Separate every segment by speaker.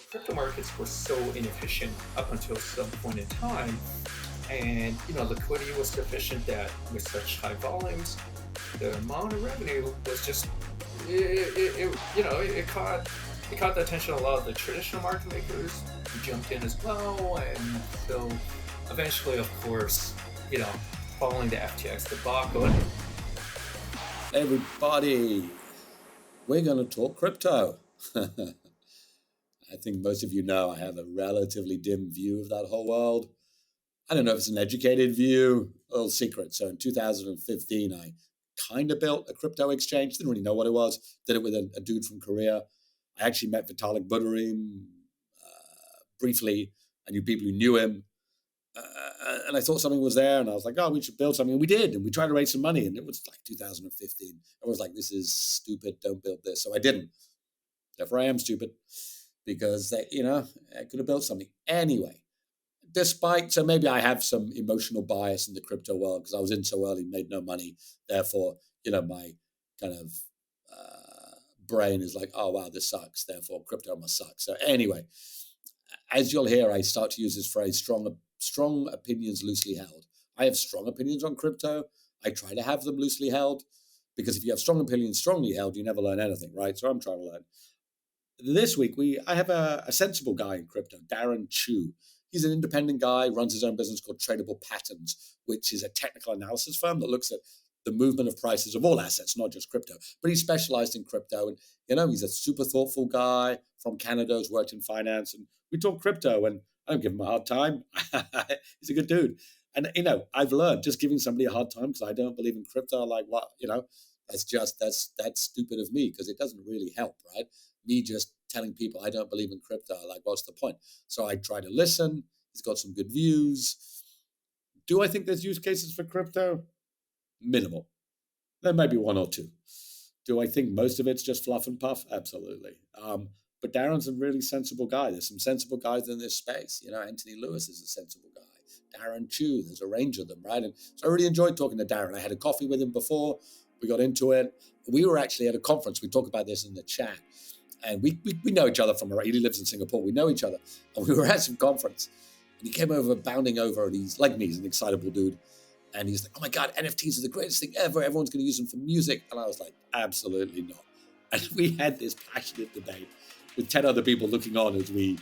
Speaker 1: crypto markets were so inefficient up until some point in time, and liquidity was sufficient that with such high volumes, the amount of revenue was just it caught the attention of a lot of the traditional market makers who jumped in as well, and so eventually, of course, you know, following the FTX debacle.
Speaker 2: Everybody, we're going to talk crypto. I think most of you know I have a relatively dim view of that whole world. I don't know if it's an educated view, a little secret. So in 2015, I kind of built a crypto exchange. Didn't really know what it was. Did it with a dude from Korea. I actually met Vitalik Buterin briefly. I knew people who knew him. And I thought something was there, and I was like, oh, we should build something. And we did, and we tried to raise some money, and it was like 2015. I was like, this is stupid, don't build this. So I didn't. Therefore, I am stupid because, I could have built something. Anyway, so maybe I have some emotional bias in the crypto world because I was in so early, made no money. Therefore, my kind of brain is like, oh, wow, this sucks. Therefore, crypto must suck. So anyway, as you'll hear, I start to use this phrase, strong opinions loosely held. I have strong opinions on crypto. I try to have them loosely held because if you have strong opinions strongly held, you never learn anything, right? So I'm trying to learn. This week, I have a sensible guy in crypto, Darren Chu. He's an independent guy, runs his own business called Tradable Patterns, which is a technical analysis firm that looks at the movement of prices of all assets, not just crypto. But he's specialized in crypto. And, he's a super thoughtful guy from Canada who's worked in finance. And we talk crypto, and I don't give him a hard time. He's a good dude. And, I've learned just giving somebody a hard time because I don't believe in crypto, like, what, that's stupid of me because it doesn't really help, right? Me just telling people I don't believe in crypto, like, what's the point? So I try to listen. He's got some good views. Do I think there's use cases for crypto? Minimal. There may be one or two. Do I think most of it's just fluff and puff? Absolutely. But Darren's a really sensible guy. There's some sensible guys in this space. Anthony Lewis is a sensible guy. Darren Chu, there's a range of them, right? And so I really enjoyed talking to Darren. I had a coffee with him before. We got into it. We were actually at a conference. We talk about this in the chat. And we know each other from, he lives in Singapore. We know each other. And we were at some conference. And he came over, bounding over, and he's like me, he's an excitable dude. And he's like, oh my God, NFTs are the greatest thing ever. Everyone's going to use them for music. And I was like, absolutely not. And we had this passionate debate with 10 other people looking on as we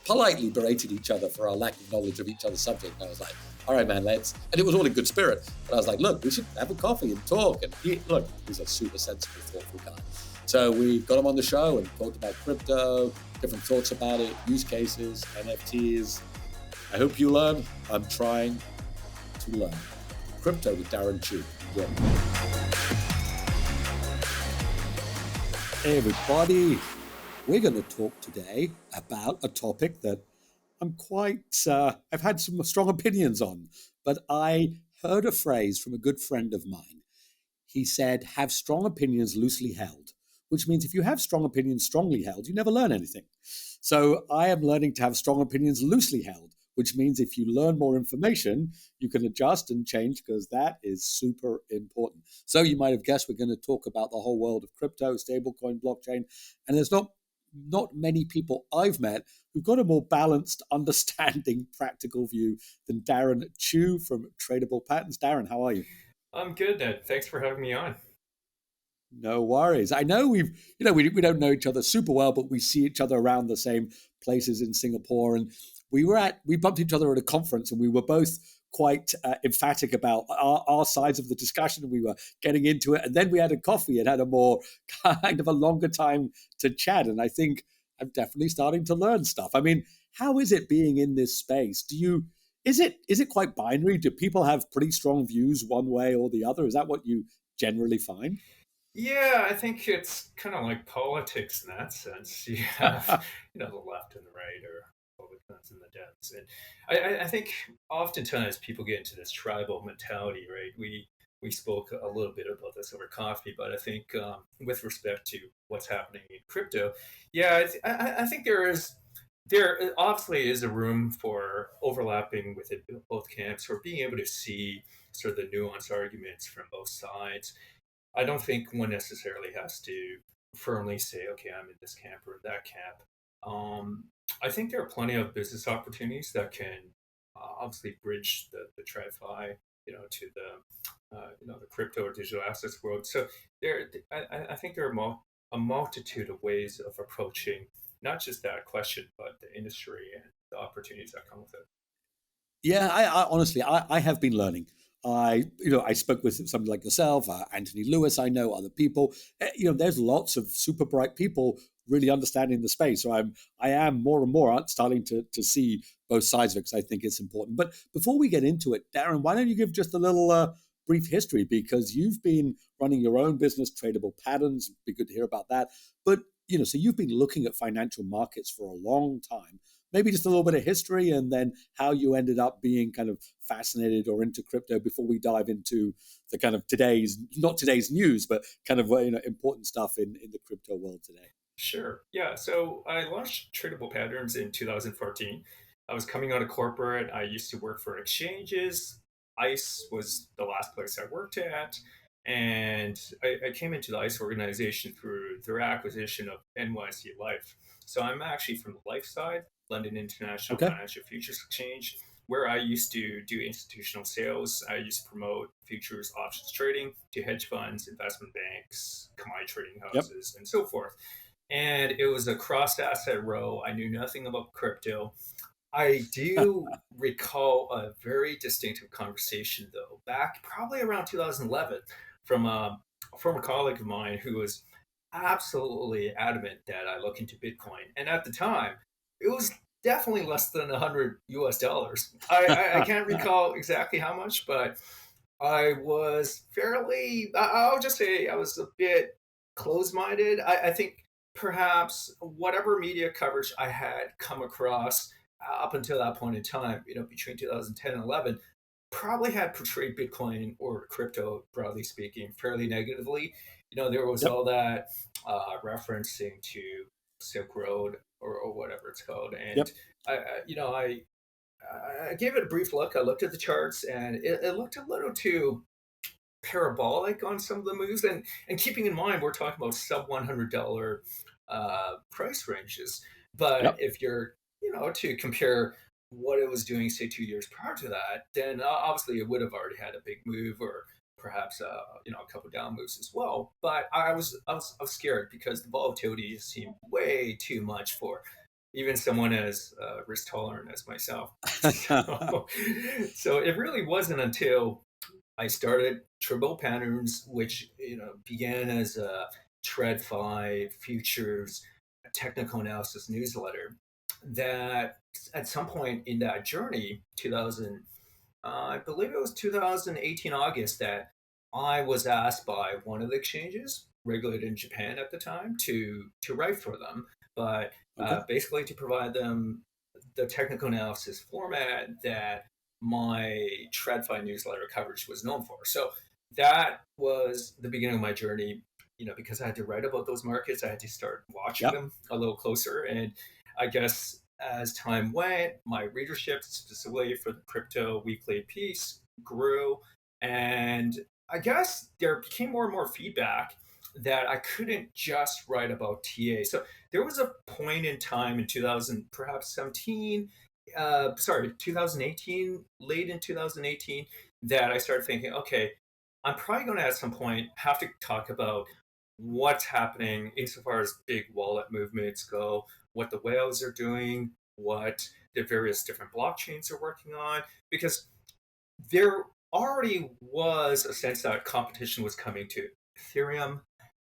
Speaker 2: politely berated each other for our lack of knowledge of each other's subject. And I was like, all right, man, and it was all in good spirit. But I was like, look, we should have a coffee and talk. And he's a super sensible, thoughtful guy. So we got him on the show and talked about crypto, different thoughts about it, use cases, NFTs. I hope you learn. I'm trying to learn. Crypto with Darren Chu. Enjoy. Hey everybody, we're going to talk today about a topic that I've had some strong opinions on, but I heard a phrase from a good friend of mine. He said, have strong opinions loosely held, which means if you have strong opinions strongly held, you never learn anything. So I am learning to have strong opinions loosely held, which means if you learn more information, you can adjust and change because that is super important. So you might have guessed we're going to talk about the whole world of crypto, stablecoin, blockchain, and there's not many people I've met who've got a more balanced, understanding, practical view than Darren Chu from Tradable Patterns. Darren, how are you?
Speaker 1: I'm good, Ned. Thanks for having me on.
Speaker 2: No worries. I know we don't know each other super well, but we see each other around the same places in Singapore. And we bumped each other at a conference, and we were both quite emphatic about our sides of the discussion. We were getting into it, and then we had a coffee and had a more kind of a longer time to chat. And I think I'm definitely starting to learn stuff. I mean, how is it being in this space? Is it quite binary? Do people have pretty strong views one way or the other? Is that what you generally find?
Speaker 1: Yeah, I think it's kind of like politics in that sense. You have, the left and the right, or Republicans and the Dems, and I think oftentimes people get into this tribal mentality, right? We spoke a little bit about this over coffee, but I think with respect to what's happening in crypto, yeah, I think there obviously is a room for overlapping with it, both camps, or being able to see sort of the nuanced arguments from both sides. I don't think one necessarily has to firmly say, okay, I'm in this camp or in that camp. Um, I think there are plenty of business opportunities that can obviously bridge the TradFi, to the crypto or digital assets world. So I think there are a multitude of ways of approaching not just that question, but the industry and the opportunities that come with it.
Speaker 2: Yeah, I honestly, I have been learning. I spoke with somebody like yourself, Anthony Lewis. I know other people. There's lots of super bright people really understanding the space. So I am more and more starting to see both sides of it because I think it's important. But before we get into it, Darren, why don't you give just a little brief history because you've been running your own business, Tradable Patterns. It'd be good to hear about that. But so you've been looking at financial markets for a long time. Maybe just a little bit of history and then how you ended up being kind of fascinated or into crypto before we dive into the kind of not today's news, but kind of important stuff in the crypto world today.
Speaker 1: Sure. Yeah. So I launched Tradable Patterns in 2014. I was coming out of corporate. I used to work for exchanges. ICE was the last place I worked at. And I came into the ICE organization through their acquisition of NYC Life. So I'm actually from the life side, London International
Speaker 2: Okay.
Speaker 1: Financial Futures Exchange, where I used to do institutional sales. I used to promote futures options trading to hedge funds, investment banks, commodity trading
Speaker 2: Yep.
Speaker 1: houses, and so forth, and it was a cross asset row. I knew nothing about crypto. I do recall a very distinctive conversation, though, back probably around 2011 from a former colleague of mine who was absolutely adamant that I look into Bitcoin. And at the time, it was definitely less than 100 US dollars. I can't recall exactly how much, but I was I'll just say I was a bit closed minded. I think perhaps whatever media coverage I had come across up until that point in time, between 2010 and 11, probably had portrayed Bitcoin or crypto, broadly speaking, fairly negatively. There was
Speaker 2: Yep.
Speaker 1: all that referencing to Silk Road or whatever it's called. And
Speaker 2: Yep.
Speaker 1: I gave it a brief look. I looked at the charts and it looked a little too parabolic on some of the moves. And keeping in mind, we're talking about sub $100 price ranges. But
Speaker 2: Yep.
Speaker 1: if you're, to compare what it was doing, say 2 years prior to that, then obviously it would have already had a big move or perhaps a couple down moves as well. But I was scared because the volatility seemed way too much for even someone as risk tolerant as myself. So, so it really wasn't until I started Turbo Patterns, which began as a TradFi futures technical analysis newsletter. That at some point in that journey, 2000, I believe it was 2018 August, that I was asked by one of the exchanges regulated in Japan at the time to write for them, but
Speaker 2: Okay.
Speaker 1: basically to provide them the technical analysis format that my TradFi newsletter coverage was known for. So that was the beginning of my journey. Because I had to write about those markets, I had to start watching
Speaker 2: Yep.
Speaker 1: them a little closer. And I guess as time went, my readership, specifically for the crypto weekly piece, grew. And I guess there became more and more feedback that I couldn't just write about TA. So there was a point in time in 2000, perhaps 17, 2018, late in 2018, that I started thinking, okay, I'm probably going to at some point have to talk about what's happening insofar as big wallet movements go, what the whales are doing, what the various different blockchains are working on, because there already was a sense that competition was coming to Ethereum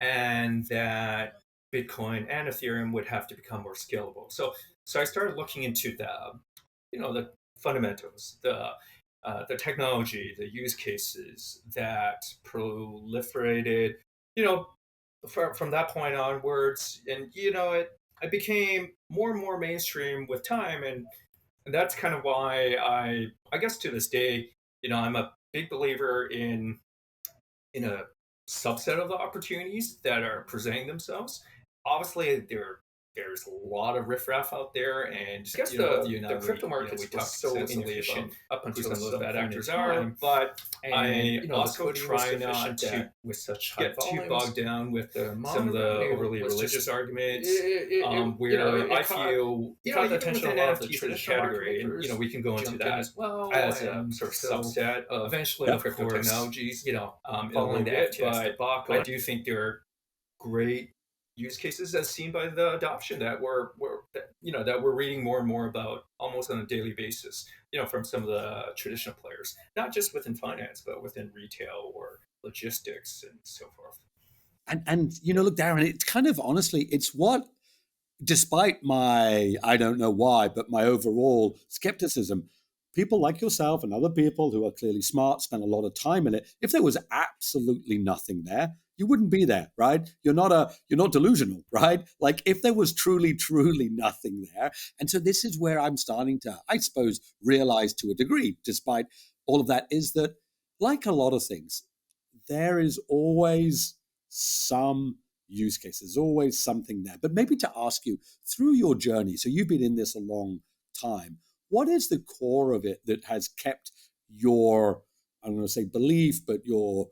Speaker 1: and that Bitcoin and Ethereum would have to become more scalable. So I started looking into the fundamentals, the technology, the use cases that proliferated, you know, from that point onwards, and it became more and more mainstream with time, and that's kind of why I guess to this day, I'm a big believer in a subset of the opportunities that are presenting themselves. Obviously, there are there's a lot of riffraff out there, and
Speaker 3: I guess
Speaker 1: both you and
Speaker 3: the
Speaker 1: I,
Speaker 3: crypto
Speaker 1: we
Speaker 3: markets was
Speaker 1: talk
Speaker 3: so
Speaker 1: extensively
Speaker 3: inefficient up
Speaker 1: who
Speaker 3: until
Speaker 1: some of those
Speaker 3: some
Speaker 1: bad
Speaker 3: point in
Speaker 1: actors are,
Speaker 3: time,
Speaker 1: but
Speaker 3: and
Speaker 1: I also
Speaker 3: liquidity was
Speaker 1: try not
Speaker 3: sufficient
Speaker 1: to
Speaker 3: that with such high
Speaker 1: get too
Speaker 3: volumes,
Speaker 1: bogged down with
Speaker 3: the
Speaker 1: some
Speaker 3: amount
Speaker 1: of
Speaker 3: of
Speaker 1: the
Speaker 3: revenue
Speaker 1: overly
Speaker 3: was
Speaker 1: religious
Speaker 3: just
Speaker 1: arguments, where I
Speaker 3: caught
Speaker 1: feel,
Speaker 3: it caught the
Speaker 1: even
Speaker 3: attention of
Speaker 1: within
Speaker 3: a lot of the
Speaker 1: NFTs as a
Speaker 3: traditional market
Speaker 1: category, and
Speaker 3: makers
Speaker 1: we can go into
Speaker 3: jumped in
Speaker 1: that
Speaker 3: as well,
Speaker 1: as a
Speaker 3: and
Speaker 1: sort of
Speaker 3: so
Speaker 1: subset
Speaker 3: eventually
Speaker 1: of
Speaker 3: crypto
Speaker 1: course,
Speaker 3: technologies
Speaker 1: in a
Speaker 3: following
Speaker 1: little
Speaker 3: the
Speaker 1: bit.
Speaker 3: FTX
Speaker 1: But I
Speaker 3: debacle.
Speaker 1: do think there are great use cases as seen by the adoption that that we're reading more and more about almost on a daily basis, from some of the traditional players, not just within finance, but within retail or logistics and so forth.
Speaker 2: And look, Darren, it's kind of honestly, it's what, despite my, I don't know why, but my overall skepticism, people like yourself and other people who are clearly smart spend a lot of time in it. If there was absolutely nothing there, you wouldn't be there, right? You're not delusional, right? Like if there was truly nothing there. And so this is where I'm starting to, I suppose, realize to a degree, despite all of that, is that like a lot of things, there is always some use case. There's always something there. But maybe to ask you through your journey, so you've been in this a long time, what is the core of it that has kept your, I'm going to say belief, but your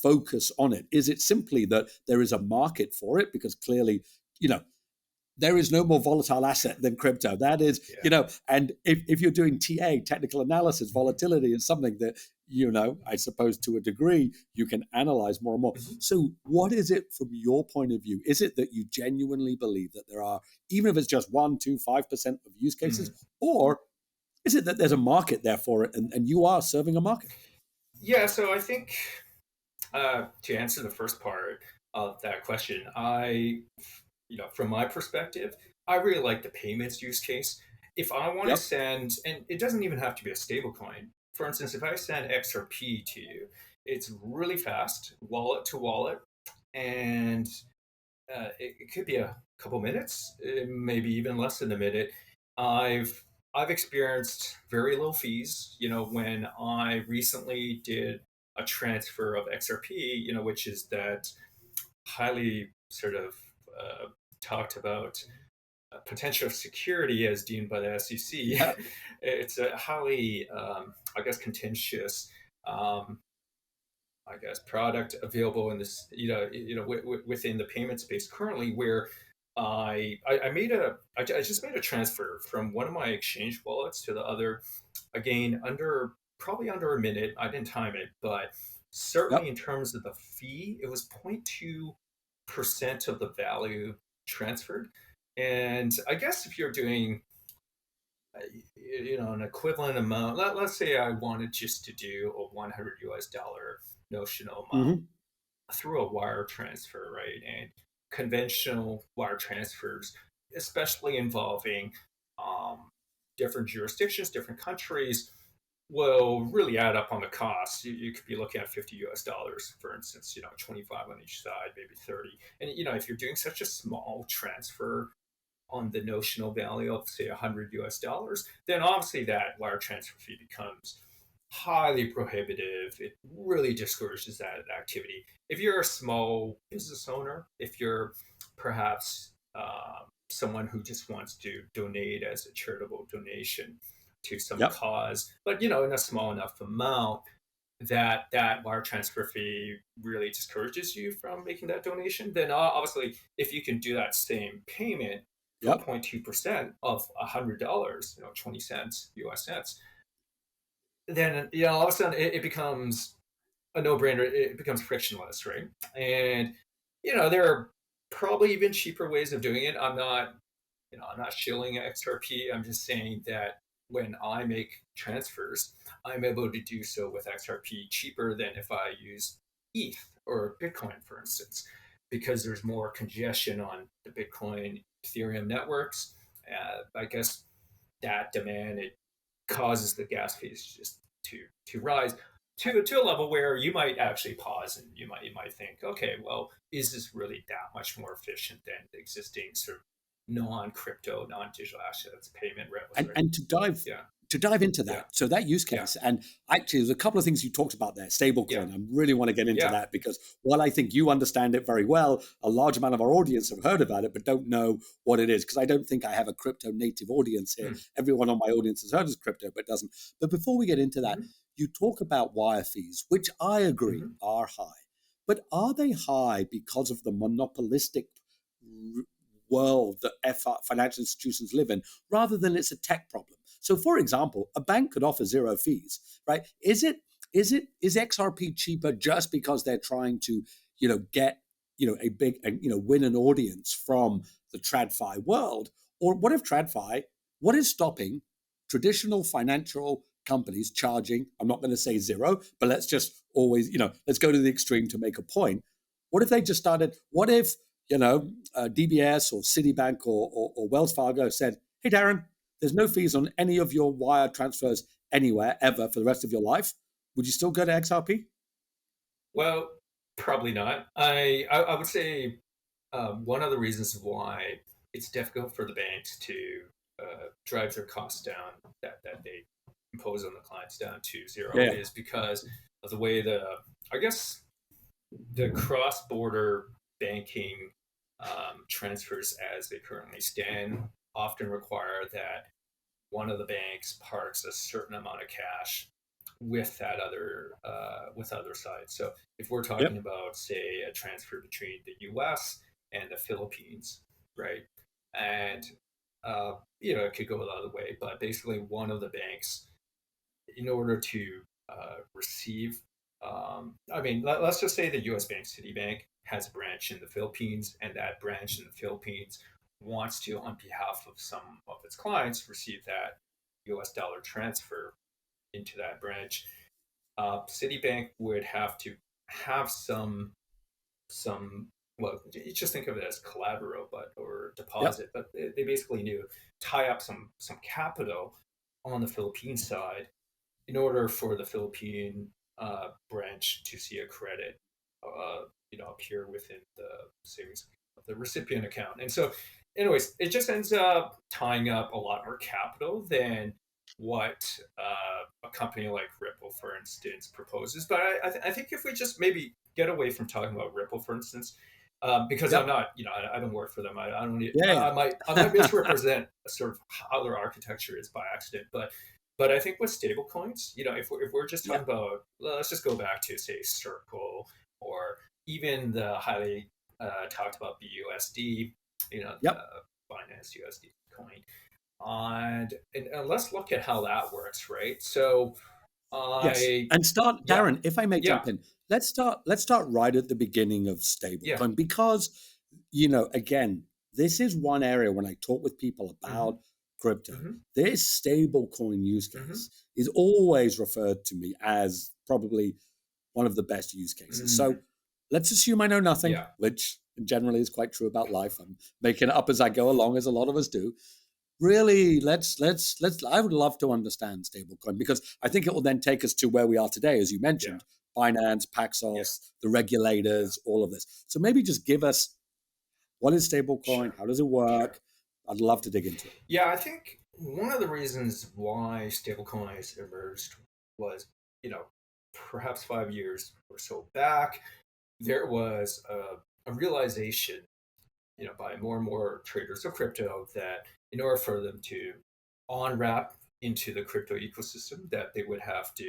Speaker 2: focus on it? Is it simply that there is a market for it? Because clearly, you know, there is no more volatile asset than crypto. That is, and if you're doing TA, technical analysis, volatility is something that, I suppose to a degree, you can analyze more and more.
Speaker 1: Mm-hmm.
Speaker 2: So what is it from your point of view? Is it that you genuinely believe that there are, even if it's just 1, 2, 5% of use cases, or is it that there's a market there for it and you are serving a market?
Speaker 1: Yeah, so I think to answer the first part of that question, from my perspective, I really like the payments use case. If I want to
Speaker 2: Yep.
Speaker 1: send, and it doesn't even have to be a stablecoin. For instance, if I send XRP to you, it's really fast, wallet to wallet, and it could be a couple minutes, maybe even less than a minute. I've experienced very low fees. When I recently did a transfer of XRP, which is that highly sort of talked about potential security as deemed by the SEC.
Speaker 2: Yeah.
Speaker 1: It's a highly, I guess, contentious, um, I guess, product available in this, within the payment space currently, where I just made a transfer from one of my exchange wallets to the other, again probably under a minute. I didn't time it, but certainly
Speaker 2: Yep.
Speaker 1: in terms of the fee, it was 0.2% of the value transferred. And I guess if you're doing an equivalent amount, let's say I wanted just to do a $100 notional amount
Speaker 2: Mm-hmm.
Speaker 1: through a wire transfer, right? And conventional wire transfers, especially involving um, different jurisdictions, different countries, will really add up on the cost. You could be looking at $50, for instance, 25 on each side, maybe 30. And, if you're doing such a small transfer on the notional value of, say, $100, then obviously that wire transfer fee becomes highly prohibitive. It really discourages that activity. If you're a small business owner, if you're perhaps someone who just wants to donate as a charitable donation to some
Speaker 2: Yep.
Speaker 1: cause, but in a small enough amount that wire transfer fee really discourages you from making that donation, then obviously if you can do that same payment for
Speaker 2: Yep.
Speaker 1: 0.2% of $100, 20 cents, US cents, then all of a sudden it becomes a no-brainer. It becomes frictionless, right? And there are probably even cheaper ways of doing it. I'm not shilling XRP. I'm just saying that when I make transfers, I'm able to do so with XRP cheaper than if I use ETH or Bitcoin, for instance, because there's more congestion on the Bitcoin Ethereum networks. I guess that demand, it causes the gas fees just to rise to a level where you might actually pause and you might think, okay, well, is this really that much more efficient than the existing sort of non-crypto, non-digital assets payment rails,
Speaker 2: And
Speaker 1: right?
Speaker 2: and to dive
Speaker 1: Yeah.
Speaker 2: to dive into
Speaker 1: Yeah.
Speaker 2: that, so that use
Speaker 1: Yeah.
Speaker 2: case, and actually, there's a couple of things you talked about there.
Speaker 1: Yeah.
Speaker 2: Stablecoin. I really want to get into
Speaker 1: Yeah.
Speaker 2: that because while I think you understand it very well, a large amount of our audience have heard about it but don't know what it is. Because I don't think I have a crypto native audience here.
Speaker 1: Mm.
Speaker 2: Everyone on my audience has heard of crypto but doesn't. But before we get into that,
Speaker 1: Hmm.
Speaker 2: you talk about wire fees, which I agree
Speaker 1: Hmm.
Speaker 2: are high. But are they high because of the monopolistic world that financial institutions live in, rather than it's a tech problem? So, for example, a bank could offer zero fees, right? Is XRP cheaper just because they're trying to, get a big, win an audience from the TradFi world? Or what is stopping traditional financial companies charging? I'm not going to say zero, but let's just always, let's go to the extreme to make a point. What if they just started? What if, DBS or Citibank or Wells Fargo said, hey, Darren, there's no fees on any of your wire transfers anywhere ever for the rest of your life. Would you still go to XRP?
Speaker 1: Well, probably not. I would say one of the reasons why it's difficult for the banks to drive their costs down, that they impose on the clients down to zero,
Speaker 2: Yeah.
Speaker 1: is because of the way I guess the cross-border banking transfers as they currently stand often require that one of the banks parks a certain amount of cash with that other side. So if we're talking
Speaker 2: Yep.
Speaker 1: about, say, a transfer between the U.S. and the Philippines, right, and it could go the other way, but basically one of the banks, in order to receive, I mean, us just say the U.S. bank, Citibank, has a branch in the Philippines, and that branch in the Philippines wants to, on behalf of some of its clients, receive that U.S. dollar transfer into that branch. Citibank would have to have some well, you just think of it as collateral, or
Speaker 2: Yep.
Speaker 1: deposit, but they basically need to tie up some capital on the Philippine side in order for the Philippine branch to see a credit, appear within the savings of the recipient account. And so, anyways, it just ends up tying up a lot more capital than what a company like Ripple, for instance, proposes. But I think if we just maybe get away from talking about Ripple, for instance, because I'm
Speaker 2: Yep.
Speaker 1: not, I don't work for them. I don't need,
Speaker 2: Yeah.
Speaker 1: I might misrepresent sort of how their architecture is by accident, but I think with stablecoins, if we're just talking
Speaker 2: Yep.
Speaker 1: about, let's just go back to, say, Circle, or even the highly talked about BUSD,
Speaker 2: Yep.
Speaker 1: Binance USD coin, and let's look at how that works, right? So
Speaker 2: Yes.
Speaker 1: I,
Speaker 2: And start,
Speaker 1: yeah,
Speaker 2: Darren, if I may
Speaker 1: yeah,
Speaker 2: jump in, let's start right at the beginning of
Speaker 1: yeah,
Speaker 2: stablecoin because, again, this is one area when I talk with people
Speaker 1: mm-hmm,
Speaker 2: about crypto,
Speaker 1: mm-hmm,
Speaker 2: this stablecoin use
Speaker 1: mm-hmm,
Speaker 2: case is always referred to me as probably one of the best use cases.
Speaker 1: mm,
Speaker 2: So let's assume I know nothing,
Speaker 1: yeah,
Speaker 2: which generally is quite true about life. I'm making it up as I go along, as a lot of us do. Really, let's I would love to understand stablecoin because I think it will then take us to where we are today, as you
Speaker 1: yeah,
Speaker 2: mentioned, Binance,
Speaker 1: yeah,
Speaker 2: Paxos, the
Speaker 1: yeah,
Speaker 2: regulators, all of this. So maybe just give us, what is stablecoin,
Speaker 1: sure,
Speaker 2: how does it
Speaker 1: sure.
Speaker 2: work? I'd love to dig into it.
Speaker 1: Yeah, I think one of the reasons why stablecoins emerged was, you know, perhaps 5 years or so back, there was a realization, by more and more traders of crypto, that in order for them to on ramp into the crypto ecosystem, that they would have to,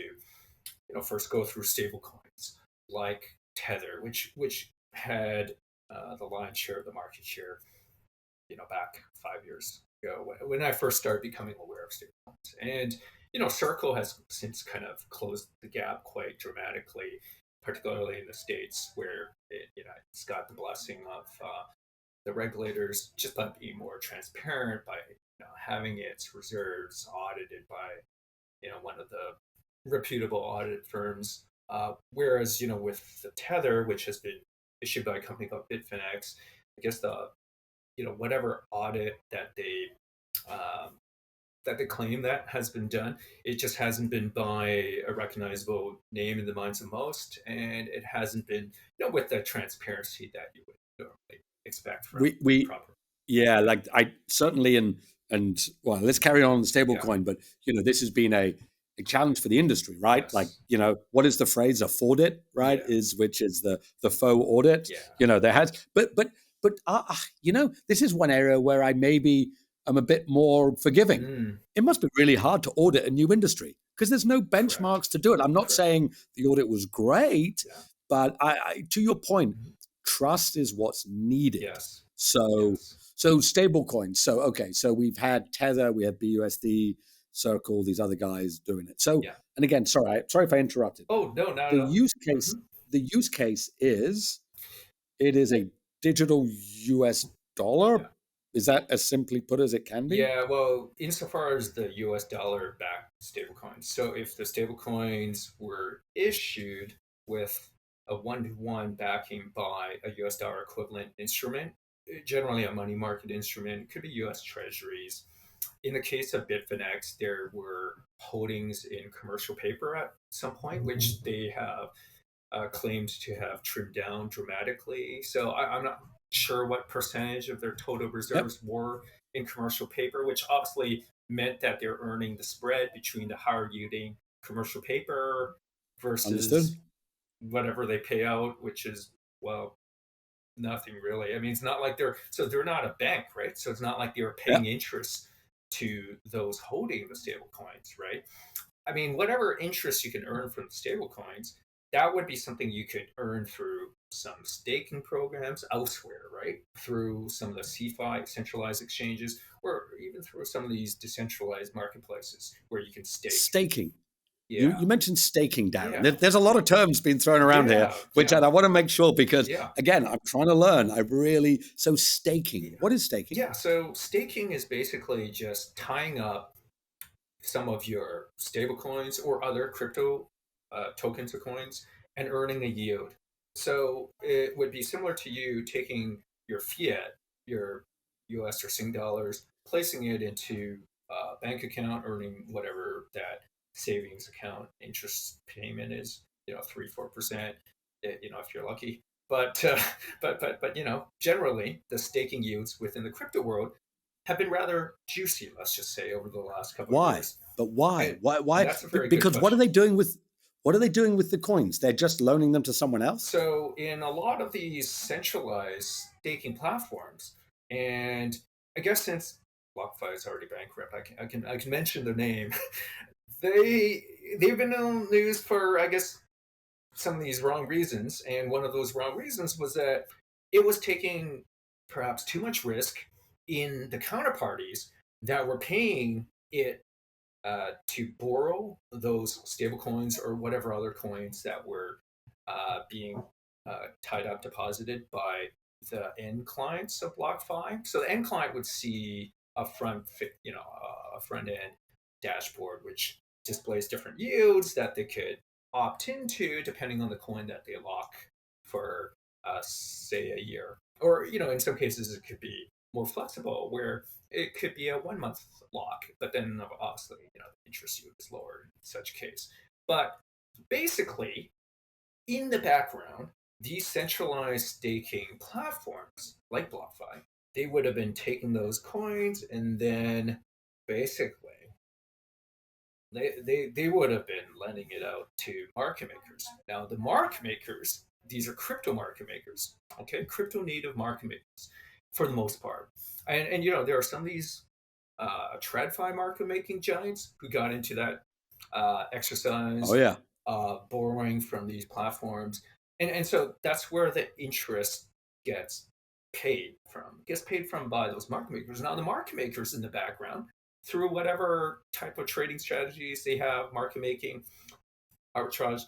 Speaker 1: first go through stablecoins like Tether, which had the lion's share of the market share, back 5 years ago when I first started becoming aware of stablecoins. And, Circle has since kind of closed the gap quite dramatically, particularly in the States, where it's got the blessing of the regulators, just by being more transparent, by having its reserves audited by one of the reputable audit firms. Whereas with the Tether, which has been issued by a company called Bitfinex, I guess the whatever audit um, that they claim that has been done, it just hasn't been by a recognizable name in the minds of most, and it hasn't been with the transparency that you would normally expect from
Speaker 2: We
Speaker 1: proper.
Speaker 2: Yeah, like I certainly, and and well, let's carry on the
Speaker 1: Yeah.
Speaker 2: stablecoin, but this has been a challenge for the industry, right? Like,
Speaker 1: Yes.
Speaker 2: what is the phrase? A audit, right?
Speaker 1: Yeah.
Speaker 2: Which is the faux audit.
Speaker 1: Yeah.
Speaker 2: There has, but this is one area where I maybe am a bit more forgiving.
Speaker 1: Mm,
Speaker 2: It must be really hard to audit a new industry because there's no
Speaker 1: correct.
Speaker 2: benchmarks to do it. I'm not
Speaker 1: Correct.
Speaker 2: saying the audit was great,
Speaker 1: Yeah.
Speaker 2: but to your point,
Speaker 1: Mhm.
Speaker 2: trust is what's needed.
Speaker 1: Yes.
Speaker 2: So
Speaker 1: Yes.
Speaker 2: so stable coins. So okay, so we've had Tether, we had BUSD, Circle, these other guys doing it. So
Speaker 1: Yeah.
Speaker 2: and again, sorry if I interrupted.
Speaker 1: Oh, no, not
Speaker 2: The
Speaker 1: at all.
Speaker 2: use case
Speaker 1: Hmm.
Speaker 2: the use case is it is a digital US dollar.
Speaker 1: Yeah.
Speaker 2: Is that as simply put as it can be?
Speaker 1: Yeah, well, insofar as the US dollar backed stablecoins. So if the stablecoins were issued with a one-to-one backing by a US dollar equivalent instrument, generally a money market instrument, it could be US treasuries. In the case of Bitfinex, there were holdings in commercial paper at some point, which they have claimed to have trimmed down dramatically. So I'm not sure what percentage of their total
Speaker 2: Yep,
Speaker 1: reserves were in commercial paper, which obviously meant that they're earning the spread between the higher yielding commercial paper versus
Speaker 2: understood.
Speaker 1: whatever they pay out, which is, well, nothing really. I mean, it's not like they're not a bank, right? So it's not like they're paying
Speaker 2: Yep,
Speaker 1: interest to those holding the stable coins, right? I mean, whatever interest you can earn from stable coins, that would be something you could earn through some staking programs elsewhere, right? Through some of the CeFi centralized exchanges, or even through some of these decentralized marketplaces where you can stake.
Speaker 2: staking. You
Speaker 1: Yeah,
Speaker 2: you mentioned staking, Darren.
Speaker 1: yeah,
Speaker 2: There's a lot of terms being thrown around here,
Speaker 1: yeah,
Speaker 2: which
Speaker 1: yeah,
Speaker 2: I want to make sure because
Speaker 1: yeah,
Speaker 2: again, I'm trying to learn. I really so staking.
Speaker 1: yeah.
Speaker 2: What is staking?
Speaker 1: Yeah, so staking is basically just tying up some of your stable coins or other crypto tokens or coins and earning a yield. So it would be similar to you taking your fiat, your US or Sing dollars, placing it into a bank account, earning whatever that savings account interest payment is, 3-4%, if you're lucky. But generally the staking yields within the crypto world have been rather juicy, let's just say, over the last couple of
Speaker 2: Why?
Speaker 1: years.
Speaker 2: But why?
Speaker 1: And
Speaker 2: Why?
Speaker 1: that's a very good
Speaker 2: Because
Speaker 1: question.
Speaker 2: what are they doing with the coins? They're just loaning them to someone else?
Speaker 1: So, in a lot of these centralized staking platforms, and I guess since BlockFi is already bankrupt, I can mention their name. They've been in the news for, I guess, some of these wrong reasons, and one of those wrong reasons was that it was taking perhaps too much risk in the counterparties that were paying it to borrow those stable coins or whatever other coins that were being tied up, deposited by the end clients of BlockFi. So the end client would see a front end dashboard which displays different yields that they could opt into depending on the coin that they lock for, say, a year. Or in some cases it could be more flexible, where it could be a 1 month lock, but then obviously, the interest yield is lower in such case. But basically, in the background, these centralized staking platforms like BlockFi, they would have been taking those coins and then basically they would have been lending it out to market makers. Now, the market makers, these are crypto market makers, okay, crypto native market makers for the most part. And there are some of these TradFi market making giants who got into that
Speaker 2: Oh
Speaker 1: exercise,
Speaker 2: yeah.
Speaker 1: borrowing from these platforms. And so that's where the interest gets paid from. It gets paid from by those market makers. Now, the market makers in the background, through whatever type of trading strategies they have, market making, arbitrage,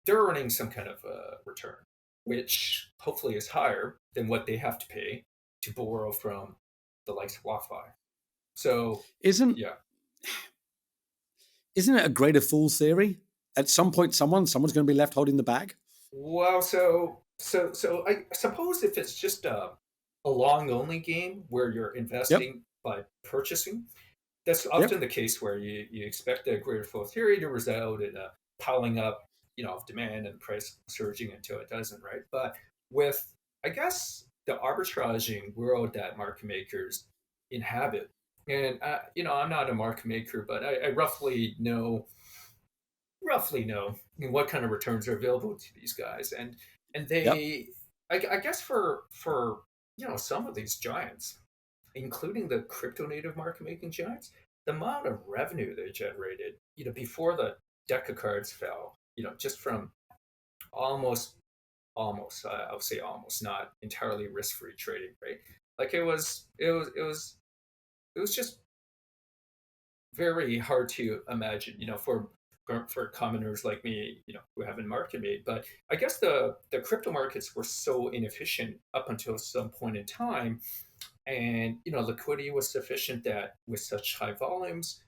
Speaker 1: they're earning some kind of return, which hopefully is higher than what they have to pay to borrow from the likes of BlockFi. So,
Speaker 2: Isn't
Speaker 1: yeah.
Speaker 2: isn't it a greater fool theory? At some point, someone's going to be left holding the bag.
Speaker 1: Well, so I suppose if it's just a long only game where you're
Speaker 2: Yep.
Speaker 1: investing by purchasing, that's
Speaker 2: Yep.
Speaker 1: often the case where you expect a greater flow theory to result in a piling up, of demand and price surging until it doesn't, right? But with, I guess, the arbitraging world that market makers inhabit, And I'm not a market maker, but I roughly know what kind of returns are available to these guys, and
Speaker 2: Yep.
Speaker 1: I guess for some of these giants, including the crypto native market making giants, the amount of revenue they generated, before the deck of cards fell, just from almost I would say almost not entirely risk free trading, right? Like it was just very hard to imagine, for commoners like me, who haven't market made. But I guess the crypto markets were so inefficient up until some point in time, and liquidity was sufficient that with such high volumes,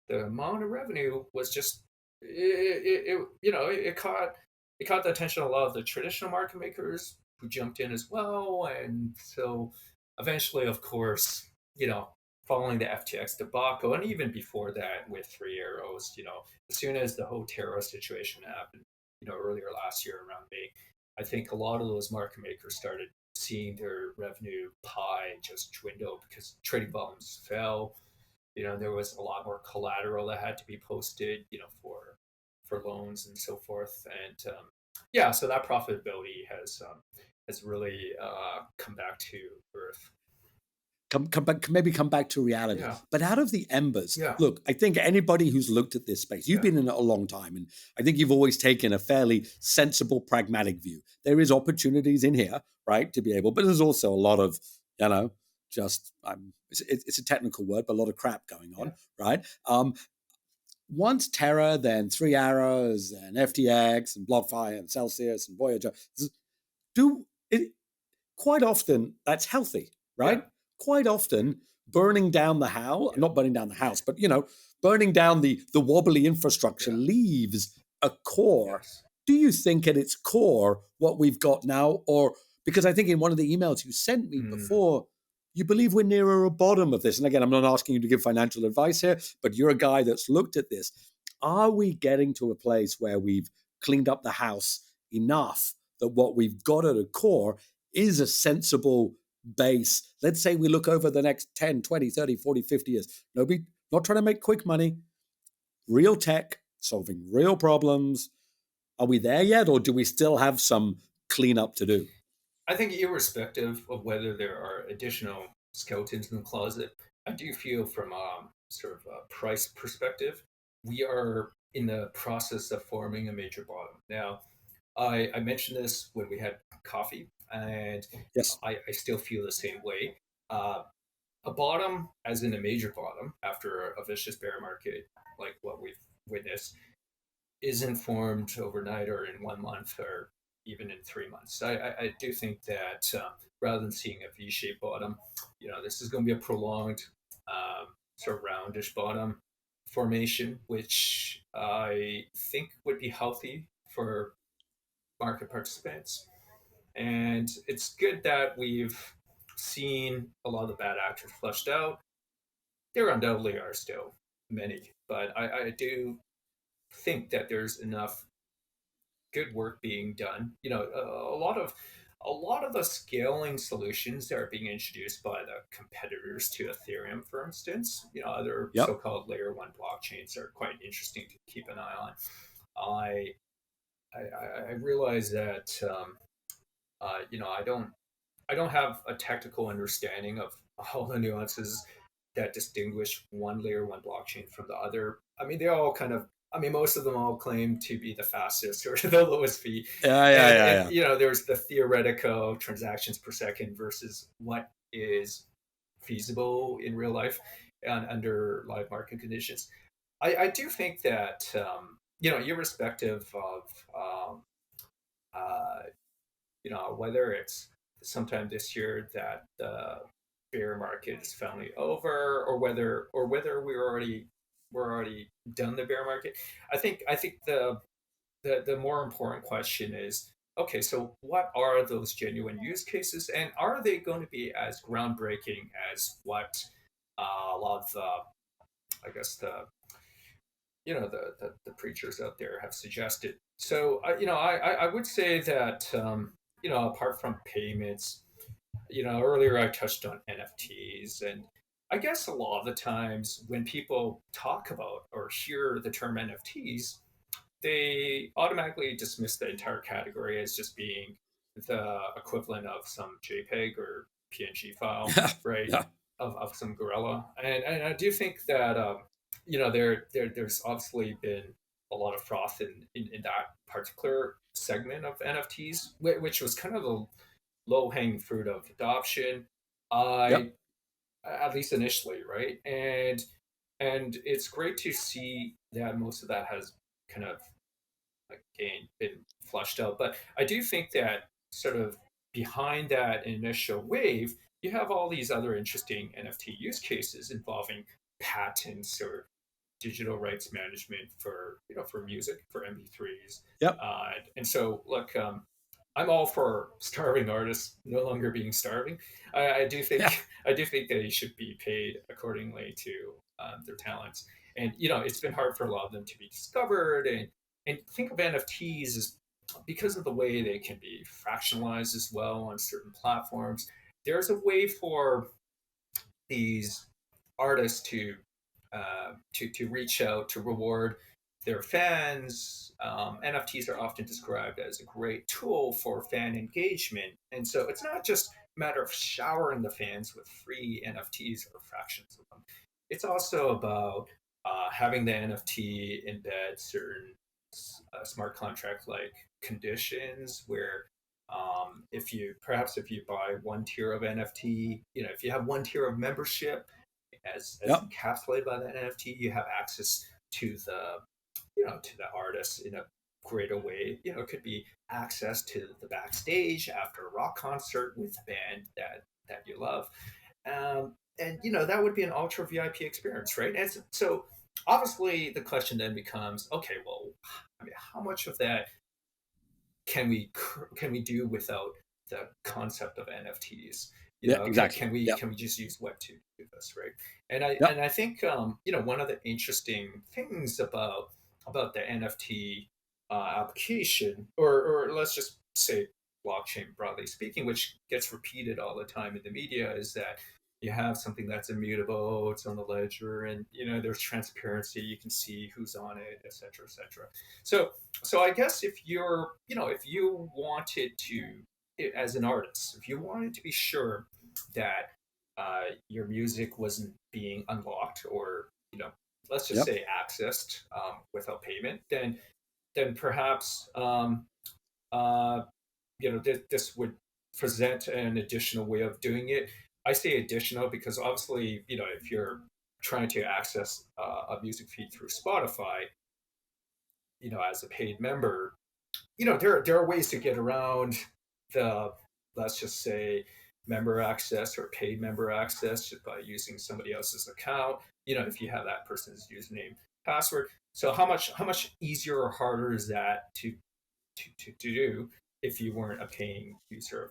Speaker 1: the amount of revenue was just it caught the attention of a lot of the traditional market makers who jumped in as well, and so eventually, of course, following the FTX debacle, and even before that with Three Arrows, as soon as the whole Terra situation happened, earlier last year around May, I think a lot of those market makers started seeing their revenue pie just dwindle because trading volumes fell. There was a lot more collateral that had to be posted, for loans and so forth, and yeah, so that profitability has really come back to earth.
Speaker 2: Come back, maybe come back to reality.
Speaker 1: Yeah,
Speaker 2: But out of the embers,
Speaker 1: yeah,
Speaker 2: look, I think anybody who's looked at this space, you've
Speaker 1: yeah,
Speaker 2: been in it a long time, and I think you've always taken a fairly sensible, pragmatic view. There is opportunities in here, right, to be able, but there's also a lot of, you know, just it's a technical word, but a lot of crap going
Speaker 1: yeah,
Speaker 2: on, right? Once Terra, then Three Arrows, and FTX, and BlockFi, and Celsius, and Voyager, do it, quite often that's healthy,
Speaker 1: yeah,
Speaker 2: right? Quite often burning down the house,
Speaker 1: yeah,
Speaker 2: not burning down the house, but burning down the wobbly infrastructure
Speaker 1: yeah,
Speaker 2: leaves a core.
Speaker 1: yes.
Speaker 2: Do you think at its core what we've got now, or because I think in one of the emails you sent me
Speaker 1: Mm.
Speaker 2: before, you believe we're nearer a bottom of this? And again, I'm not asking you to give financial advice here, but you're a guy that's looked at this. Are we getting to a place where we've cleaned up the house enough that what we've got at a core is a sensible base? Let's say we look over the next 10, 20, 30, 40, 50 years. Nobody, not trying to make quick money, real tech, solving real problems. Are we there yet, or do we still have some cleanup to do?
Speaker 1: I think irrespective of whether there are additional skeletons in the closet, I do feel from sort of a price perspective, we are in the process of forming a major bottom. Now, I mentioned this when we had coffee, and
Speaker 2: Yes.
Speaker 1: I still feel the same way. Uh, a bottom, as in a major bottom, after a vicious bear market like what we've witnessed, isn't formed overnight or in 1 month or even in 3 months. I do think that rather than seeing a V-shaped bottom, this is going to be a prolonged sort of roundish bottom formation, which I think would be healthy for market participants. And it's good that we've seen a lot of the bad actors flushed out. There undoubtedly are still many, but I do think that there's enough good work being done. A lot of the scaling solutions that are being introduced by the competitors to Ethereum, for instance, other
Speaker 2: Yep.
Speaker 1: so-called layer one blockchains are quite interesting to keep an eye on. I I realize that I don't have a technical understanding of all the nuances that distinguish one layer one blockchain from the other. I mean, they all kind of. I mean, most of them all claim to be the fastest or the lowest fee,
Speaker 2: Yeah, yeah,
Speaker 1: and
Speaker 2: yeah,
Speaker 1: and
Speaker 2: yeah.
Speaker 1: there's the theoretical transactions per second versus what is feasible in real life and under live market conditions. I do think that irrespective of uh, whether it's sometime this year that the bear market is finally over, or whether we're already done the bear market. I think the more important question is, okay, so what are those genuine use cases, and are they going to be as groundbreaking as what a lot of I guess the preachers out there have suggested. So I would say that apart from payments, earlier I touched on NFTs, and I guess a lot of the times when people talk about or hear the term NFTs, they automatically dismiss the entire category as just being the equivalent of some JPEG or PNG file,
Speaker 2: Yeah,
Speaker 1: right?
Speaker 2: yeah,
Speaker 1: Of some gorilla. And I do think that, there's obviously been a lot of froth in that particular segment of NFTs, which was kind of the low hanging fruit of adoption.
Speaker 2: yep,
Speaker 1: I At least initially, right? And it's great to see that most of that has kind of again been flushed out. But I do think that sort of behind that initial wave, you have all these other interesting NFT use cases involving patents or digital rights management for for music for MP3s.
Speaker 2: yep,
Speaker 1: And so, look, I'm all for starving artists no longer being starving. I do
Speaker 2: yeah,
Speaker 1: think they should be paid accordingly to their talents. And it's been hard for a lot of them to be discovered. And think of NFTs as because of the way they can be fractionalized as well on certain platforms. There's a way for these artists to reach out to reward their fans. NFTs are often described as a great tool for fan engagement, and so it's not just a matter of showering the fans with free NFTs or fractions of them. It's also about having the NFT embed certain smart contract like conditions where if you buy one tier of NFT, if you have one tier of membership as
Speaker 2: yep,
Speaker 1: encapsulated by that NFT, you have access to the artist in a greater way. It could be access to the backstage after a rock concert with a band that you love, and that would be an ultra VIP experience, right? And so obviously the question then becomes, okay, well, I mean, how much of that can we do without the concept of NFTs?
Speaker 2: yeah,
Speaker 1: Can,
Speaker 2: exactly.
Speaker 1: can we
Speaker 2: Yep,
Speaker 1: can we just use Web2 to do this, right? And I
Speaker 2: yep,
Speaker 1: and I think one of the interesting things about the NFT application, or let's just say blockchain broadly speaking, which gets repeated all the time in the media, is that you have something that's immutable, it's on the ledger, and there's transparency, you can see who's on it, et cetera, et cetera. So I guess if you wanted to, as an artist, if you wanted to be sure that your music wasn't being unlocked or let's just
Speaker 2: yep,
Speaker 1: say accessed without payment, then perhaps this would present an additional way of doing it. I say additional because obviously if you're trying to access a music feed through Spotify, as a paid member, there are ways to get around the, let's just say, member access or paid member access just by using somebody else's account. If you have that person's username, password. So how much easier or harder is that to do if you weren't a paying user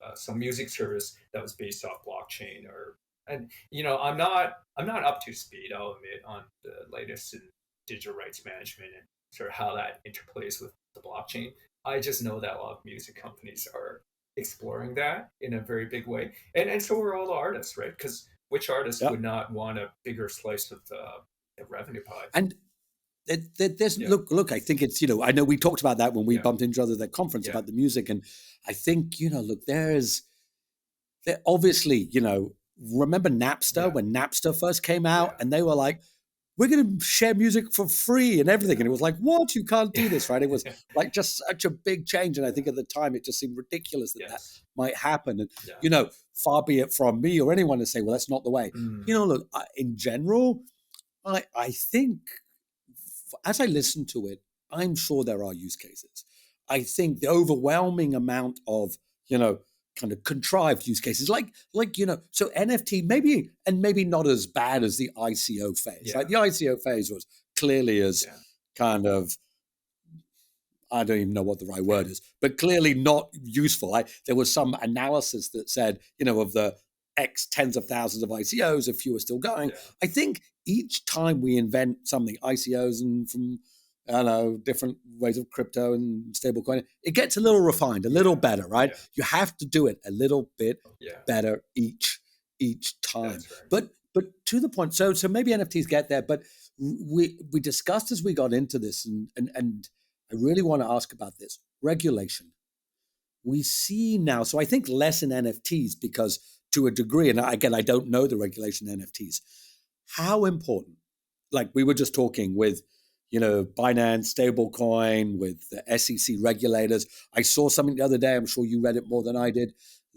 Speaker 1: of some music service that was based off blockchain? Or and I'm not up to speed, I'll admit, on the latest in digital rights management and sort of how that interplays with the blockchain. I just know that a lot of music companies are exploring that in a very big way, and so are all the artists, right? Because which artist would
Speaker 2: yep.
Speaker 1: not want a bigger slice of the revenue pie?
Speaker 2: And there's
Speaker 1: Yeah,
Speaker 2: look. I think it's I know we talked about that when we
Speaker 1: yeah,
Speaker 2: bumped into each other at that conference
Speaker 1: yeah,
Speaker 2: about the music, and I think look, there obviously remember Napster
Speaker 1: yeah,
Speaker 2: when Napster first came out,
Speaker 1: yeah,
Speaker 2: and they were like, we're going to share music for free and everything. And it was like, what? You can't do this, right? It was
Speaker 1: yeah.
Speaker 2: like just such a big change. And I think at the time it just seemed ridiculous that that
Speaker 1: Yes.
Speaker 2: might happen. And,
Speaker 1: Yeah.
Speaker 2: far be it from me or anyone to say, well, that's not the way.
Speaker 1: Mm.
Speaker 2: Look, in general, I think as I listen to it, I'm sure there are use cases. I think the overwhelming amount of, kind of contrived use cases, so NFT maybe not as bad as the ICO phase. Like
Speaker 1: Yeah.
Speaker 2: the ICO phase was clearly as
Speaker 1: Yeah.
Speaker 2: kind of, I don't even know what the right
Speaker 1: Yeah.
Speaker 2: word is, but clearly not useful. There was some analysis that said, of the X tens of thousands of ICOs, a few are still going.
Speaker 1: Yeah.
Speaker 2: I think each time we invent something, ICOs and from, I don't know, different ways of crypto and stablecoin, it gets a little refined, a little
Speaker 1: Yeah.
Speaker 2: better, right?
Speaker 1: Yeah.
Speaker 2: You have to do it a little bit
Speaker 1: Yeah.
Speaker 2: better each time.
Speaker 1: That's right.
Speaker 2: But But to the point, so maybe NFTs get there, but we discussed as we got into this, and I really want to ask about this regulation. We see now, so I think less in NFTs because to a degree, and again, I don't know the regulation in NFTs, how important, like we were just talking with, Binance, stablecoin, with the SEC regulators. I saw something the other day, I'm sure you read it more than I did,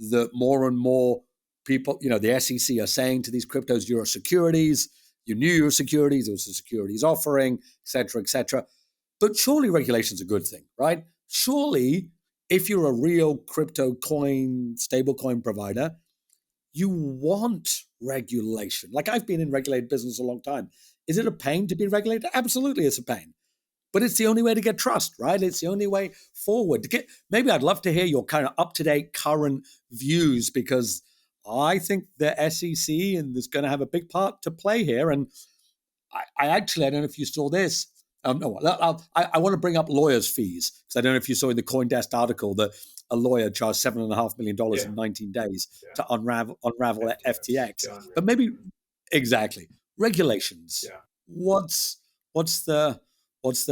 Speaker 2: that more and more people, the SEC are saying to these cryptos, you're securities, you knew you were securities, it was a securities offering, et cetera, et cetera. But surely regulation's a good thing, right? Surely, if you're a real crypto coin, stablecoin provider, you want regulation. Like I've been in regulated business a long time. Is it a pain to be regulated? Absolutely, it's a pain. But it's the only way to get trust, right? It's the only way forward. Maybe I'd love to hear your kind of up-to-date current views because I think the SEC and is going to have a big part to play here. And I actually, I don't know if you saw this. No, I want to bring up lawyers' fees because I don't know if you saw in the CoinDesk article that a lawyer charged $7.5 million
Speaker 1: Yeah,
Speaker 2: in 19 days
Speaker 1: yeah.
Speaker 2: to unravel
Speaker 1: FTX,
Speaker 2: FTX.
Speaker 1: yeah,
Speaker 2: But
Speaker 1: unreal.
Speaker 2: maybe exactly regulations.
Speaker 1: Yeah.
Speaker 2: What's what's the what's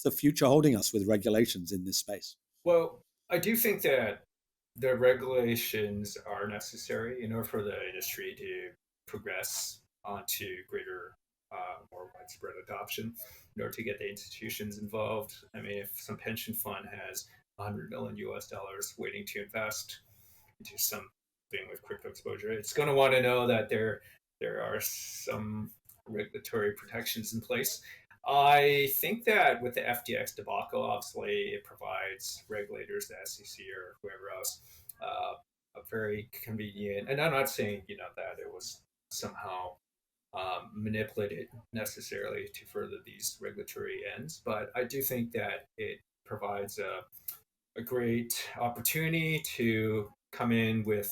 Speaker 2: the future holding us with regulations in this space?
Speaker 1: Well, I do think that the regulations are necessary in order for the industry to progress onto greater, more widespread adoption, in order to get the institutions involved. I mean, if some pension fund has 100 million US dollars waiting to invest into something with crypto exposure, it's going to want to know that there are some regulatory protections in place. I think that with the FTX debacle, obviously, it provides regulators, the SEC or whoever else, a very convenient. And I'm not saying that it was somehow manipulated necessarily to further these regulatory ends, but I do think that it provides a great opportunity to come in with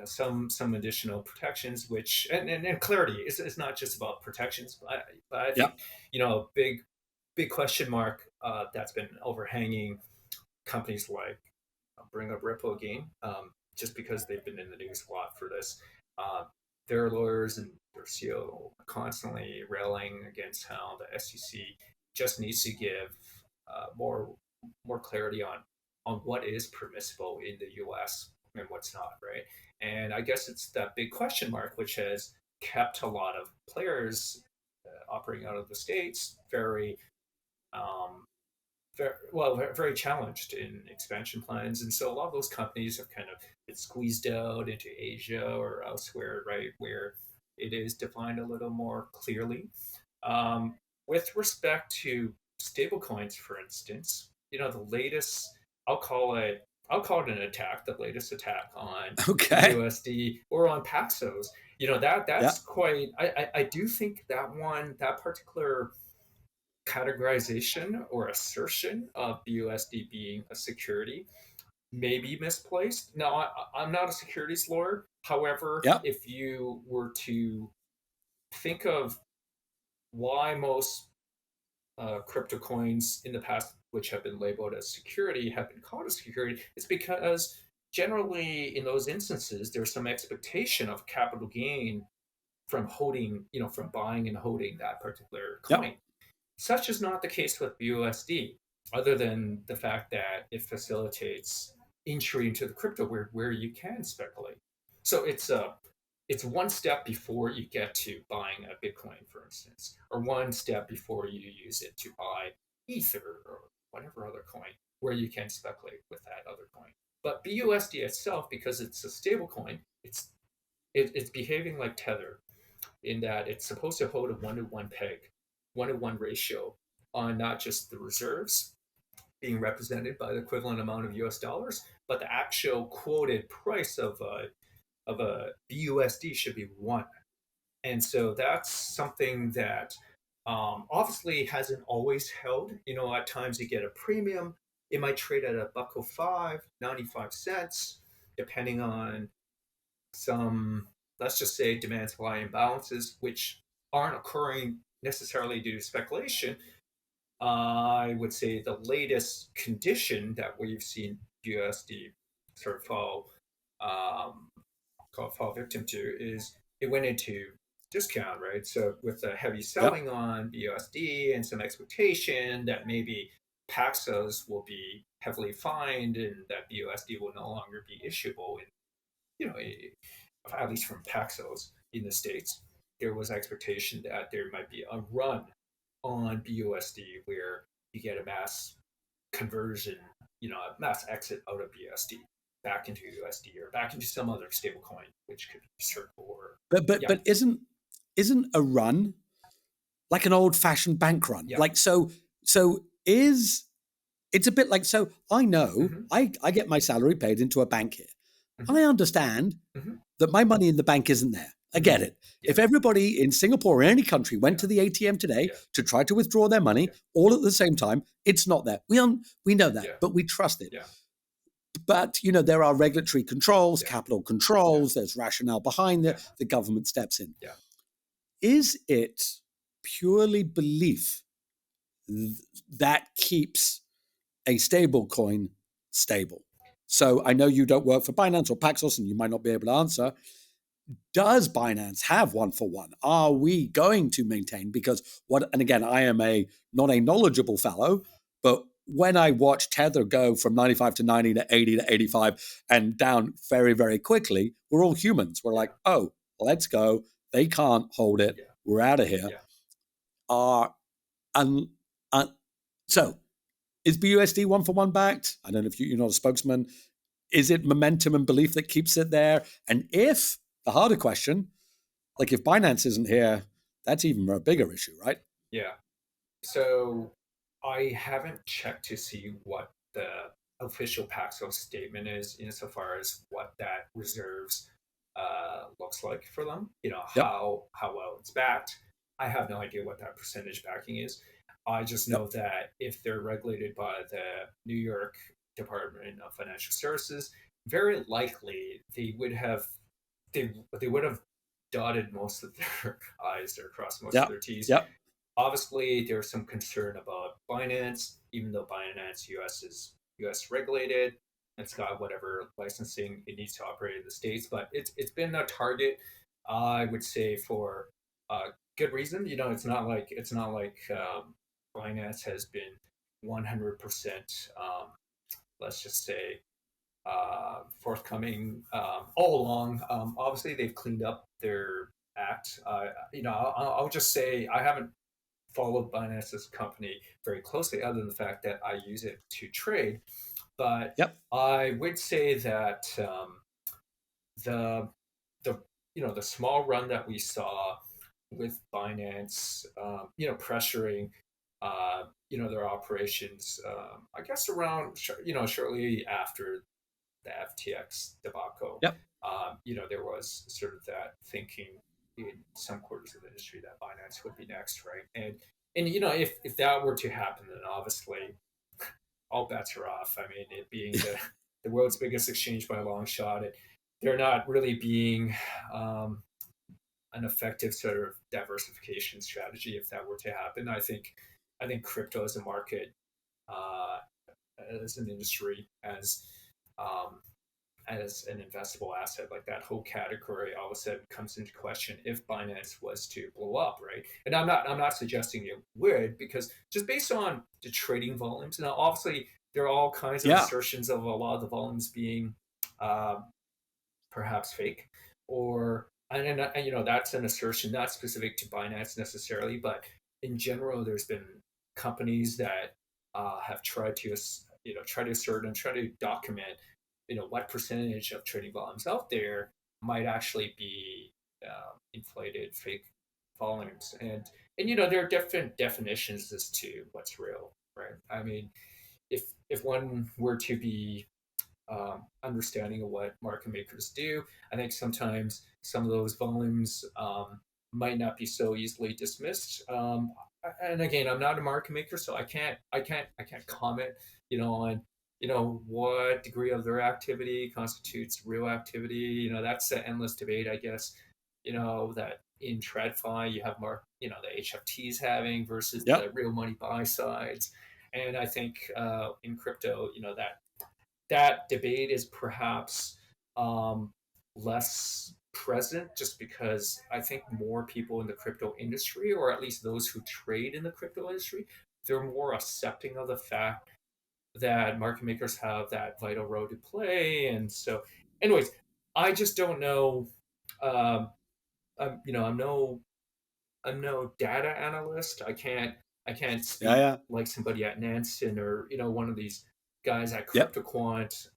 Speaker 1: some additional protections, which and clarity is not just about protections, but I
Speaker 2: Yeah,
Speaker 1: think big question mark that's been overhanging companies like, I'll bring up Ripple again, just because they've been in the news a lot for this. Uh, their lawyers and their CEO are constantly railing against how the SEC just needs to give more clarity on what is permissible in the U.S. and what's not, right? And I guess it's that big question mark which has kept a lot of players operating out of the states um, very challenged in expansion plans, and so a lot of those companies have kind of been squeezed out into Asia or elsewhere, right, where it is defined a little more clearly. Um, with respect to stablecoins, for instance, the latest, I'll call it I'll call it an attack, the latest attack on
Speaker 2: okay,
Speaker 1: BUSD or on Paxos.
Speaker 2: yeah,
Speaker 1: That's quite. I do think that particular categorization or assertion of BUSD being a security may be misplaced. Now, I'm not a securities lawyer. However,
Speaker 2: yeah,
Speaker 1: if you were to think of why most crypto coins in the past, which have been labeled as security, have been called as security, it's because generally in those instances, there's some expectation of capital gain from holding, from buying and holding that particular
Speaker 2: yeah,
Speaker 1: coin. Such is not the case with BUSD, other than the fact that it facilitates entry into the crypto where you can speculate. So it's one step before you get to buying a Bitcoin, for instance, or one step before you use it to buy Ether or whatever other coin, where you can speculate with that other coin. But BUSD itself, because it's a stable coin, it's behaving like Tether in that it's supposed to hold a 1-to-1 peg, 1-to-1 ratio on not just the reserves being represented by the equivalent amount of US dollars, but the actual quoted price of a BUSD should be one. And so that's something that obviously hasn't always held. At times you get a premium. It might trade at a buck 05, 95 cents, depending on some, let's just say, demand supply imbalances, which aren't occurring necessarily due to speculation. I would say the latest condition that we've seen USD sort of fall victim to is it went into discount, right? So with the heavy
Speaker 2: Yep.
Speaker 1: selling on BUSD and some expectation that maybe Paxos will be heavily fined and that BUSD will no longer be issuable, and you know, at least from Paxos in the states, there was expectation that there might be a run on BUSD where you get a mass conversion, a mass exit out of BUSD back into USD or back into some other stablecoin, which could be Circle or
Speaker 2: But
Speaker 1: yeah,
Speaker 2: but isn't a run like an old fashioned bank run?
Speaker 1: yeah,
Speaker 2: Like so is it's a bit like so I know
Speaker 1: mm-hmm,
Speaker 2: I get my salary paid into a bank here. And
Speaker 1: mm-hmm,
Speaker 2: I understand
Speaker 1: mm-hmm,
Speaker 2: that my money in the bank isn't there. I
Speaker 1: mm-hmm,
Speaker 2: get it.
Speaker 1: yeah,
Speaker 2: If everybody in Singapore or any country went
Speaker 1: yeah,
Speaker 2: to the ATM today
Speaker 1: yeah,
Speaker 2: to try to withdraw their money
Speaker 1: yeah,
Speaker 2: all at the same time, it's not there. We know that,
Speaker 1: yeah,
Speaker 2: but we trust it.
Speaker 1: yeah,
Speaker 2: But there are regulatory controls,
Speaker 1: yeah,
Speaker 2: capital
Speaker 1: yeah,
Speaker 2: controls. There's rationale behind
Speaker 1: yeah,
Speaker 2: it. The government steps in.
Speaker 1: yeah,
Speaker 2: Is it purely belief that keeps a stable coin stable? So I know you don't work for Binance or Paxos, and you might not be able to answer. Does Binance have one for one? Are we going to maintain? Because and again, I am not a knowledgeable fellow, but when I watch Tether go from 95 to 90 to 80 to 85 and down very, very quickly, we're all humans. We're like,
Speaker 1: yeah,
Speaker 2: oh, let's go. They can't hold it.
Speaker 1: yeah,
Speaker 2: We're out of here.
Speaker 1: yeah.
Speaker 2: Are un, un, so is BUSD one for one backed? I don't know if you're not a spokesman. Is it momentum and belief that keeps it there? And if the harder question, like if Binance isn't here, that's even a bigger issue, right?
Speaker 1: Yeah. So I haven't checked to see what the official Paxos statement is insofar as what that reserves looks like for them.
Speaker 2: Yep.
Speaker 1: How well it's backed. I have no idea what that percentage backing is. I just
Speaker 2: Yep.
Speaker 1: know that if they're regulated by the New York Department of Financial Services, very likely they would have dotted most of their I's or crossed most of
Speaker 2: Yep.
Speaker 1: their T's.
Speaker 2: Yep.
Speaker 1: Obviously, there's some concern about Binance, even though Binance US is US regulated. It's got whatever licensing it needs to operate in the states, but it's been a target, I would say, for good reason. It's not like Binance has been 100%. Let's just say forthcoming all along. Obviously, they've cleaned up their act. I'll just say I haven't followed Binance's company very closely, other than the fact that I use it to trade. But
Speaker 2: Yep.
Speaker 1: I would say that the the the small run that we saw with Binance, pressuring their operations, I guess around shortly after the FTX debacle,
Speaker 2: Yep.
Speaker 1: there was sort of that thinking in some quarters of the industry that Binance would be next, right? And if that were to happen, then obviously all bets are off. I mean, it being the world's biggest exchange by a long shot, they're not really being an effective sort of diversification strategy if that were to happen. I think crypto as a market, uh, as an industry, um, as an investable asset, like that whole category all of a sudden comes into question if Binance was to blow up, right? And I'm not suggesting it would, because just based on the trading volumes. Now obviously there are all kinds of
Speaker 2: Yeah.
Speaker 1: assertions of a lot of the volumes being uh, perhaps fake, or that's an assertion not specific to Binance necessarily, but in general there's been companies that have tried to try to assert and try to document what percentage of trading volumes out there might actually be inflated fake volumes, and there are different definitions as to what's real, right? I mean, if one were to be understanding of what market makers do. I think sometimes some of those volumes might not be so easily dismissed. And again, I'm not a market maker, so I can't comment, on what degree of their activity constitutes real activity. That's an endless debate, I guess. That in TradFi you have more, the HFTs having versus
Speaker 2: Yep.
Speaker 1: the real money buy sides. And I think in crypto, that debate is perhaps um, less present just because I think more people in the crypto industry, or at least those who trade in the crypto industry, they're more accepting of the fact that market makers have that vital role to play. And so, anyways, I just don't know. Um, I'm no data analyst. I can't
Speaker 2: Yeah,
Speaker 1: speak
Speaker 2: yeah.
Speaker 1: like somebody at Nansen or one of these guys at
Speaker 2: Yep.
Speaker 1: CryptoQuant.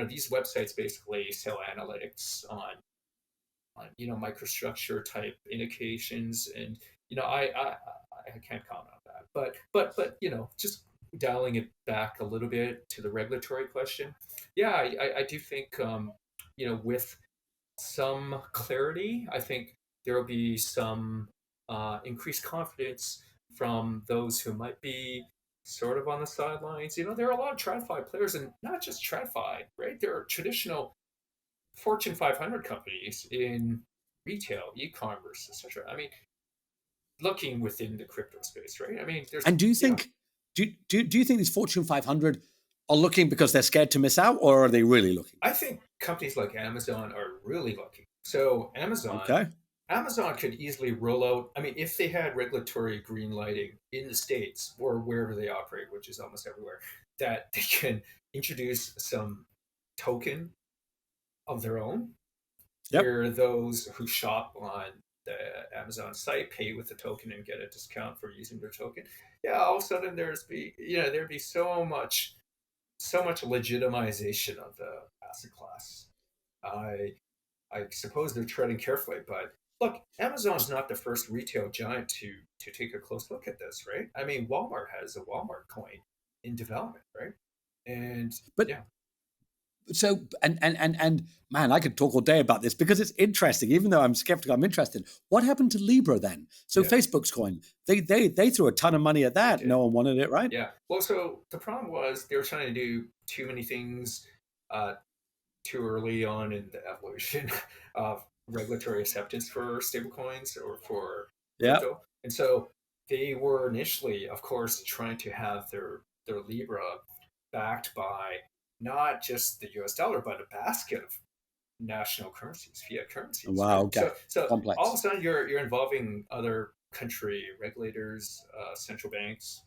Speaker 1: These websites basically sell analytics on microstructure type indications, and I can't comment on that. But just dialing it back a little bit to the regulatory question. Yeah, I do think with some clarity, I think there will be some increased confidence from those who might be sort of on the sidelines. There are a lot of TradFi players, and not just TradFi, right? There are traditional Fortune 500 companies in retail, e-commerce, etc. I mean, looking within the crypto space, right? I mean, there's
Speaker 2: And do you
Speaker 1: yeah.
Speaker 2: think do you think these Fortune 500 are looking because they're scared to miss out, or are they really looking?
Speaker 1: I think companies like Amazon are really lucky. So
Speaker 2: Okay.
Speaker 1: Amazon could easily roll out. I mean, if they had regulatory green lighting in the states or wherever they operate, which is almost everywhere, that they can introduce some token of their own,
Speaker 2: Yep.
Speaker 1: where those who shop on the Amazon site pay with the token and get a discount for using their token. Yeah, all of a sudden there'd be so much legitimization of the asset class. I I suppose they're treading carefully, but look, Amazon's not the first retail giant to take a close look at this, right? I mean, Walmart has a Walmart coin in development, right? And
Speaker 2: But
Speaker 1: yeah,
Speaker 2: so and man, I could talk all day about this because it's interesting. Even though I'm skeptical, I'm interested. What happened to Libra then? So
Speaker 1: yeah,
Speaker 2: Facebook's coin, they threw a ton of money at
Speaker 1: they
Speaker 2: that.
Speaker 1: did.
Speaker 2: No one wanted it, right?
Speaker 1: Yeah. Well, so the problem was they were trying to do too many things uh, too early on in the evolution of regulatory acceptance for stablecoins or for
Speaker 2: Yeah.
Speaker 1: crypto. And so they were initially, of course, trying to have their Libra backed by not just the US dollar, but a basket of national currencies, fiat currencies,
Speaker 2: Wow.
Speaker 1: right?
Speaker 2: Okay.
Speaker 1: So all of a
Speaker 2: Complex.
Speaker 1: sudden you're involving other country regulators, central banks,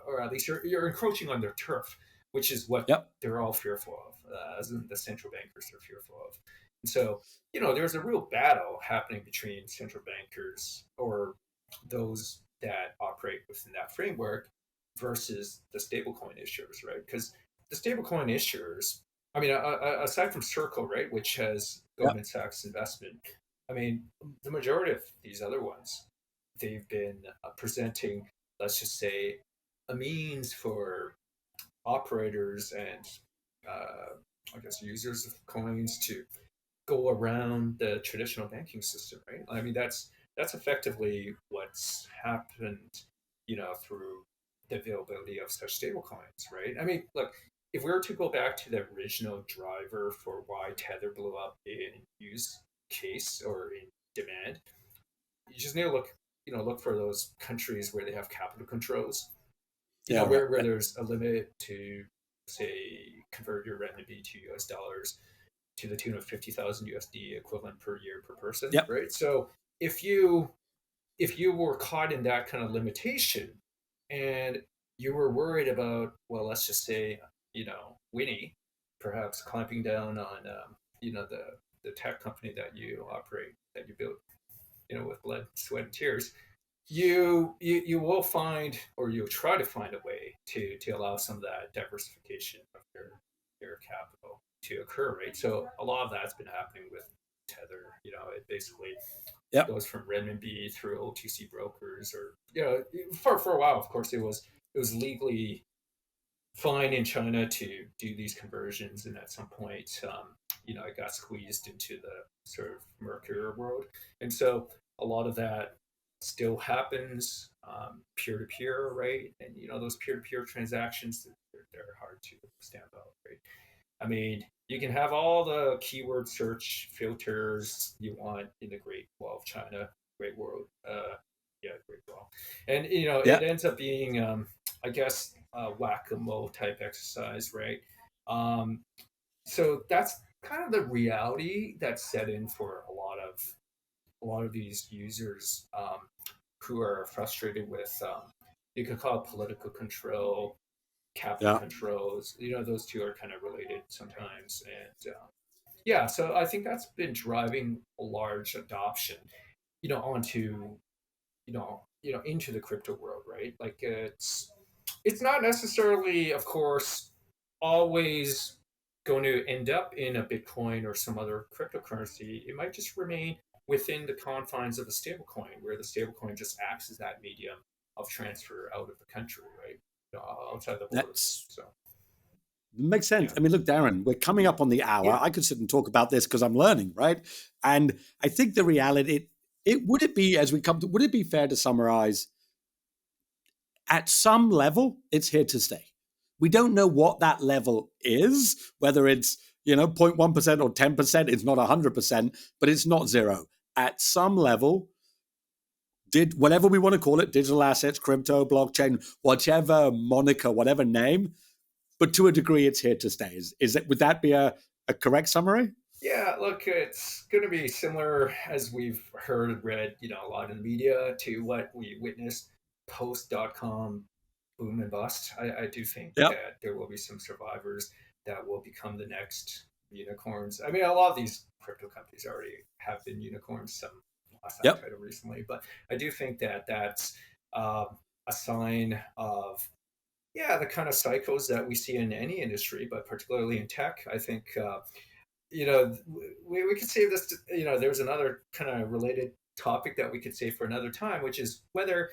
Speaker 1: or at least you're encroaching on their turf, which is what
Speaker 2: Yep.
Speaker 1: they're all fearful of, as in the central bankers are fearful of. And so there's a real battle happening between central bankers or those that operate within that framework versus the stablecoin issuers, right? Because the stablecoin issuers, I mean, aside from Circle, right, which has
Speaker 2: Yep.
Speaker 1: Goldman Sachs investment, I mean, the majority of these other ones, they've been presenting, let's just say, a means for operators and I guess users of coins to go around the traditional banking system, right? I mean, that's effectively what's happened, through the availability of such stable coins, right? I mean, look, if we were to go back to the original driver for why Tether blew up in use case or in demand, you just need to look for those countries where they have capital controls,
Speaker 2: Yeah. Right.
Speaker 1: where
Speaker 2: Right.
Speaker 1: there's a limit to say convert your renminbi to US dollars to the tune of 50,000 USD equivalent per year per person,
Speaker 2: Yep.
Speaker 1: right? So if you were caught in that kind of limitation and you were worried about, well, let's just say, Winnie perhaps clamping down on, the tech company that you operate, that you built, with blood, sweat, and tears, you will find, or you'll try to find a way to allow some of that diversification of your capital to occur, right? So a lot of that's been happening with Tether. It basically
Speaker 2: Yep.
Speaker 1: goes from renminbi through OTC brokers, or for a while, of course, it was legally fine in China to do these conversions, and at some point, it got squeezed into the sort of murkier world, and so a lot of that still happens peer to peer, right? And those peer to peer transactions, they're hard to stamp out, right? I mean, you can have all the keyword search filters you want in the Great Wall of China, Great World, yeah, Great Wall, and it
Speaker 2: Yep.
Speaker 1: ends up being, I guess, a whack a mole type exercise, right? Um, so that's kind of the reality that's set in for a lot of these users who are frustrated with you could call it political control, capital
Speaker 2: Yeah.
Speaker 1: controls. Those two are kind of related sometimes, and yeah, so I think that's been driving a large adoption, onto into the crypto world, right? Like it's not necessarily, of course, always going to end up in a Bitcoin or some other cryptocurrency. It might just remain within the confines of a stablecoin, where the stablecoin just acts as that medium of transfer out of the country, right? Outside the borders.
Speaker 2: That's
Speaker 1: So
Speaker 2: makes sense.
Speaker 1: yeah,
Speaker 2: I mean, look, Darren, we're coming up on the hour.
Speaker 1: yeah,
Speaker 2: I could sit and talk about this because I'm learning, right? And I think the reality, it would it be as we come to, would it be fair to summarize at some level, it's here to stay. We don't know what that level is, whether it's 0.1% or 10%. It's not 100%, but it's not zero. At some level, did whatever we want to call it, digital assets, crypto, blockchain, whatever moniker, whatever name, but to a degree, it's here to stay. Is it? Would that be a correct summary?
Speaker 1: yeah. Look, it's going to be similar as we've heard and read, a lot in the media to what we witnessed post.com boom and bust. I do think
Speaker 2: Yep.
Speaker 1: that there will be some survivors that will become the next unicorns. I mean, a lot of these crypto companies already have been unicorns. Some lost that
Speaker 2: Yep.
Speaker 1: title recently, but I do think that that's a sign of the kind of cycles that we see in any industry, but particularly in tech. I think we could save this. There's another kind of related topic that we could save for another time, which is whether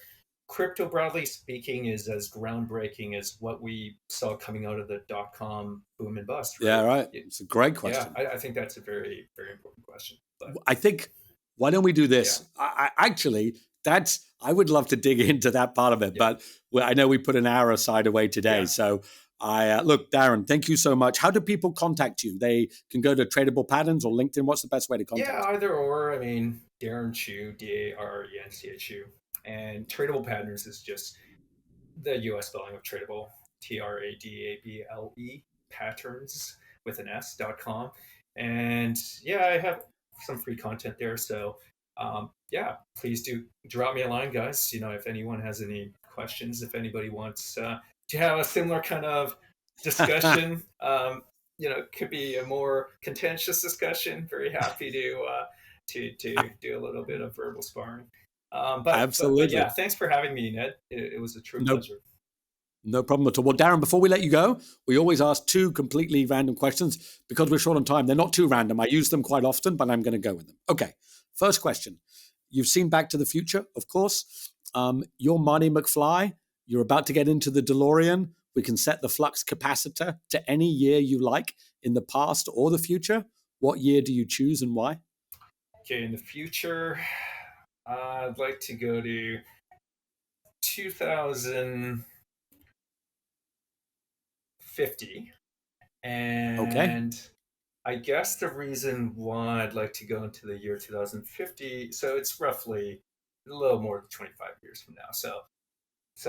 Speaker 1: crypto, broadly speaking, is as groundbreaking as what we saw coming out of the .com boom and bust,
Speaker 2: Yeah.
Speaker 1: right?
Speaker 2: Right. It's a great
Speaker 1: Yeah,
Speaker 2: question.
Speaker 1: I think that's a very, very important question. But
Speaker 2: I think why don't we do
Speaker 1: yeah,
Speaker 2: this? Actually, that's I would love to dig into that part of it,
Speaker 1: yeah,
Speaker 2: but I know we put an hour aside away today,
Speaker 1: yeah,
Speaker 2: so I look, Darren. Thank you so much. How do people contact you? They can go to Tradable Patterns or LinkedIn. What's the best way to
Speaker 1: yeah.
Speaker 2: contact you?
Speaker 1: Either or. I mean, Darren Chu, DARENCHU, and Tradable Patterns is just the US spelling of tradable, TRADABLE, patterns with an S.com. And yeah, I have some free content there. So yeah, please do drop me a line, guys. If anyone has any questions, if anybody wants to have a similar kind of discussion, it could be a more contentious discussion. Very happy to do a little bit of verbal sparring. But yeah,
Speaker 2: Absolutely.
Speaker 1: thanks for having me, Ned. It was a true
Speaker 2: No,
Speaker 1: pleasure.
Speaker 2: no problem at all. Well, Darren, before we let you go, we always ask two completely random questions because we're short on time. They're not too random. I use them quite often, but I'm going to go with them. Okay. First question. You've seen Back to the Future, of course. You're Marty McFly. You're about to get into the DeLorean. We can set the flux capacitor to any year you like in the past or the future. What year do you choose and why?
Speaker 1: Okay, in the future, I'd like to go to 2050,
Speaker 2: Okay.
Speaker 1: and I guess the reason why I'd like to go into the year 2050, so it's roughly a little more than 25 years from now. So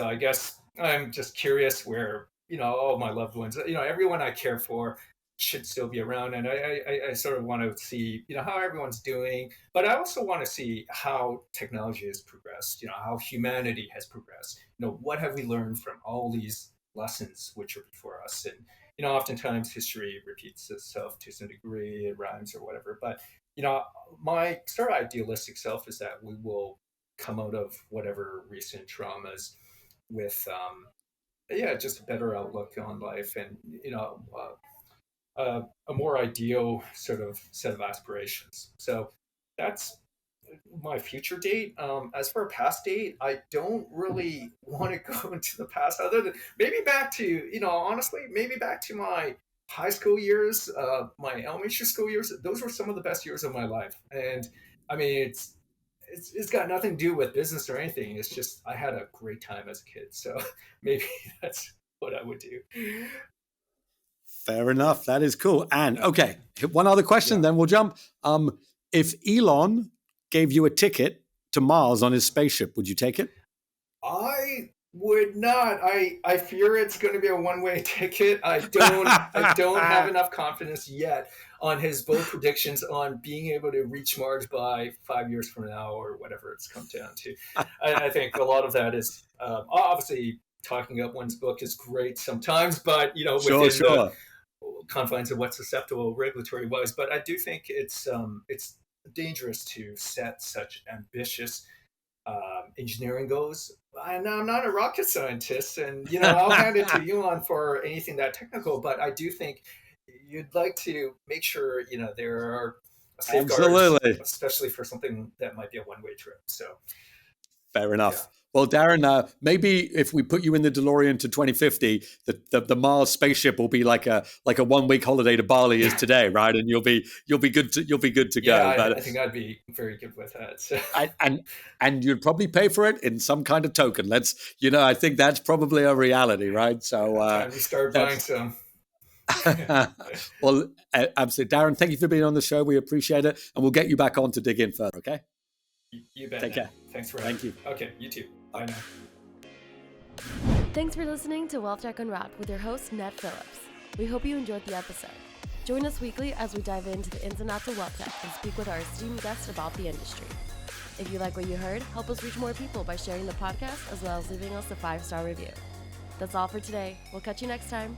Speaker 1: I guess I'm just curious where all my loved ones, everyone I care for, should still be around, and I sort of want to see how everyone's doing, but I also want to see how technology has progressed. How humanity has progressed. What have we learned from all these lessons which are before us, and oftentimes history repeats itself to some degree, it rhymes or whatever. But my sort of idealistic self is that we will come out of whatever recent traumas with just a better outlook on life, and a more ideal sort of set of aspirations. So that's my future date. As for a past date, I don't really want to go into the past, other than maybe back to honestly, maybe back to my high school years, my elementary school years. Those were some of the best years of my life, and I mean it's got nothing to do with business or anything. It's just I had a great time as a kid. So maybe that's what I would do.
Speaker 2: Fair
Speaker 1: Yeah.
Speaker 2: enough. That is cool. And
Speaker 1: Yeah.
Speaker 2: okay, one other question,
Speaker 1: Yeah.
Speaker 2: then we'll jump. If Elon gave you a ticket to Mars on his spaceship, would you take it?
Speaker 1: I would not. I fear it's going to be a one-way ticket. I don't have enough confidence yet on his bold predictions on being able to reach Mars by 5 years from now or whatever it's come down to. I think a lot of that is obviously talking up one's book is great sometimes, but
Speaker 2: Sure,
Speaker 1: within the
Speaker 2: sure.
Speaker 1: confines of what's acceptable regulatory wise. But I do think it's dangerous to set such ambitious engineering goals. And I'm not a rocket scientist, and I'll hand it to you on for anything that technical. But I do think you'd like to make sure there are safeguards,
Speaker 2: Absolutely.
Speaker 1: especially for something that might be a one-way trip. So
Speaker 2: Fair
Speaker 1: yeah,
Speaker 2: enough. Well, Darren, maybe if we put you in the DeLorean to 2050, the Mars spaceship will be like a 1 week holiday to Bali is today, right? And you'll be good to
Speaker 1: yeah,
Speaker 2: go.
Speaker 1: I
Speaker 2: But
Speaker 1: think I'd be very good with that. So
Speaker 2: I, and you'd probably pay for it in some kind of token. I think that's probably a reality, right? So
Speaker 1: time to start buying
Speaker 2: that's
Speaker 1: some.
Speaker 2: well, absolutely, Darren. Thank you for being on the show. We appreciate it, and we'll get you back on to dig in further. Okay,
Speaker 1: You bet,
Speaker 2: take
Speaker 1: Ned.
Speaker 2: care.
Speaker 1: Thanks for having
Speaker 2: Thank
Speaker 1: me.
Speaker 2: you.
Speaker 1: Okay, you too. Bye now.
Speaker 3: Thanks for listening to Wealth Tech Unwrapped with your host, Ned Phillips. We hope you enjoyed the episode. Join us weekly as we dive into the ins and outs of wealth tech and speak with our esteemed guests about the industry. If you like what you heard, help us reach more people by sharing the podcast as well as leaving us a 5-star review. That's all for today. We'll catch you next time.